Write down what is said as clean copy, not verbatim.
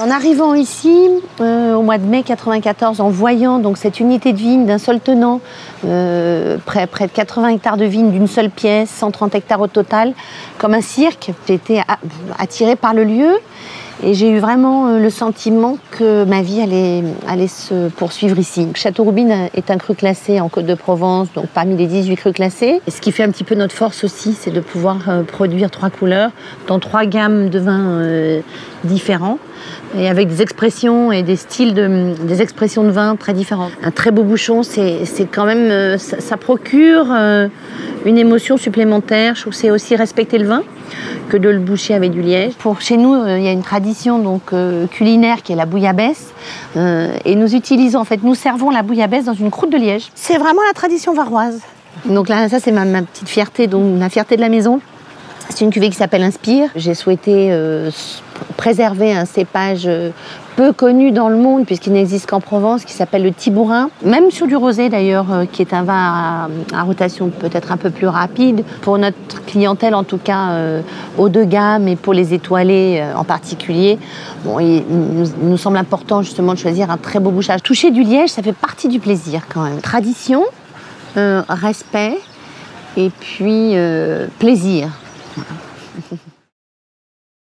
En arrivant ici, au mois de mai 94, en voyant donc cette unité de vigne d'un seul tenant, près de 80 hectares de vignes d'une seule pièce, 130 hectares au total, comme un cirque, j'ai été attirée par le lieu et j'ai eu vraiment le sentiment que ma vie allait se poursuivre ici. Château-Roubine est un cru classé en Côte-de-Provence, donc parmi les 18 crus classés. Et ce qui fait un petit peu notre force aussi, c'est de pouvoir produire 3 couleurs dans 3 gammes de vins différents, et avec des expressions et des styles des expressions de vin très différentes. Un très beau bouchon, c'est quand même, ça procure une émotion supplémentaire. Je trouve que c'est aussi respecter le vin que de le boucher avec du liège. Chez nous, il y a une tradition culinaire qui est la bouillabaisse, et nous servons la bouillabaisse dans une croûte de liège. C'est vraiment la tradition varoise. Donc là, ça c'est ma petite fierté, donc la fierté de la maison. C'est une cuvée qui s'appelle Inspire. J'ai souhaité préserver un cépage peu connu dans le monde, puisqu'il n'existe qu'en Provence, qui s'appelle le Tibourin. Même sur du rosé d'ailleurs, qui est un vin à rotation peut-être un peu plus rapide. Pour notre clientèle en tout cas, haut de gamme, et pour les étoilés en particulier, bon, il nous semble important justement de choisir un très beau bouchage. Toucher du liège, ça fait partie du plaisir quand même. Tradition, respect et puis plaisir. Voilà.